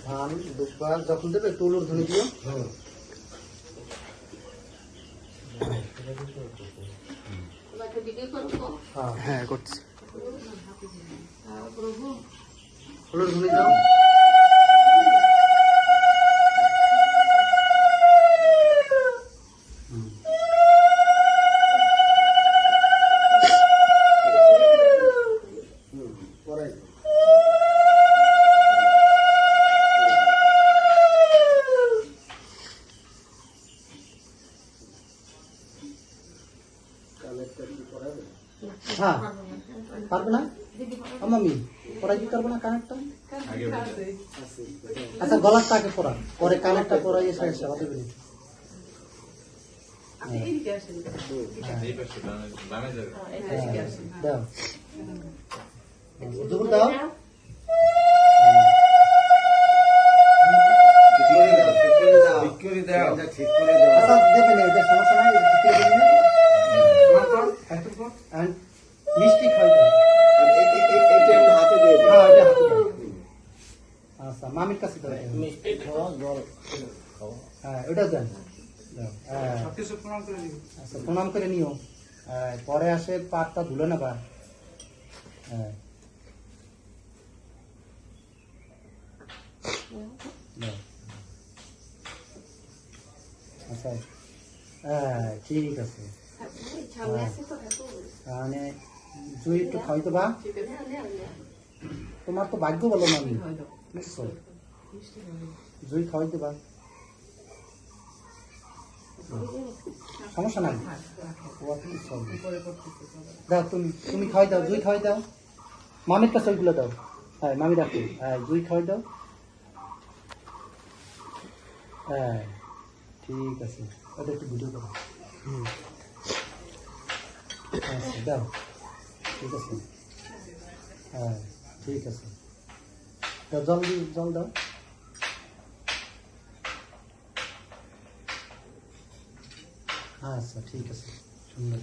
ধান দুবার যখন দেবে একটু উলুর ধ্বনি দিও। হ্যাঁ করছি, উলুর ধ্বনি দাও। হ্যাঁ পারবে না মামি, পড়াই দিতে পারবো না কানেরটা। আচ্ছা গলারটা আগে পড়া, পরে কানেরটা পড়াই এসে এসে হবে। দাও জোর দাও। আচ্ছা দেবে না, এটা সমস্যা নাই, মিষ্টি খাইতে। আচ্ছা মামির কাছে মিষ্টি খাওয়া জল, হ্যাঁ ওটা দেন। আচ্ছা প্রণাম করে নিও, পরে আসে পাটটা ধুলে নেবা। হ্যাঁ আচ্ছা হ্যাঁ ঠিক আছে। মানে জুই একটু খাইতে বা, তোমার তো ভাগ্য বলো মামি, জুই খাওয়াইতে বা, সমস্যা নাই। দাও তুমি, তুমি খাওয়াই দাও, জুই খাওয়াই দাও, মামির কাছে ওইগুলো দাও। হ্যাঁ মামি রাখো, হ্যাঁ জুই খাওয়াই দাও। হ্যাঁ ঠিক আছে, ওটা একটু ভিডিও করো। আচ্ছা দাও, ঠিক আছে। হ্যাঁ ঠিক আছে, জল জল দাও। আচ্ছা ঠিক আছে, সুন্দর।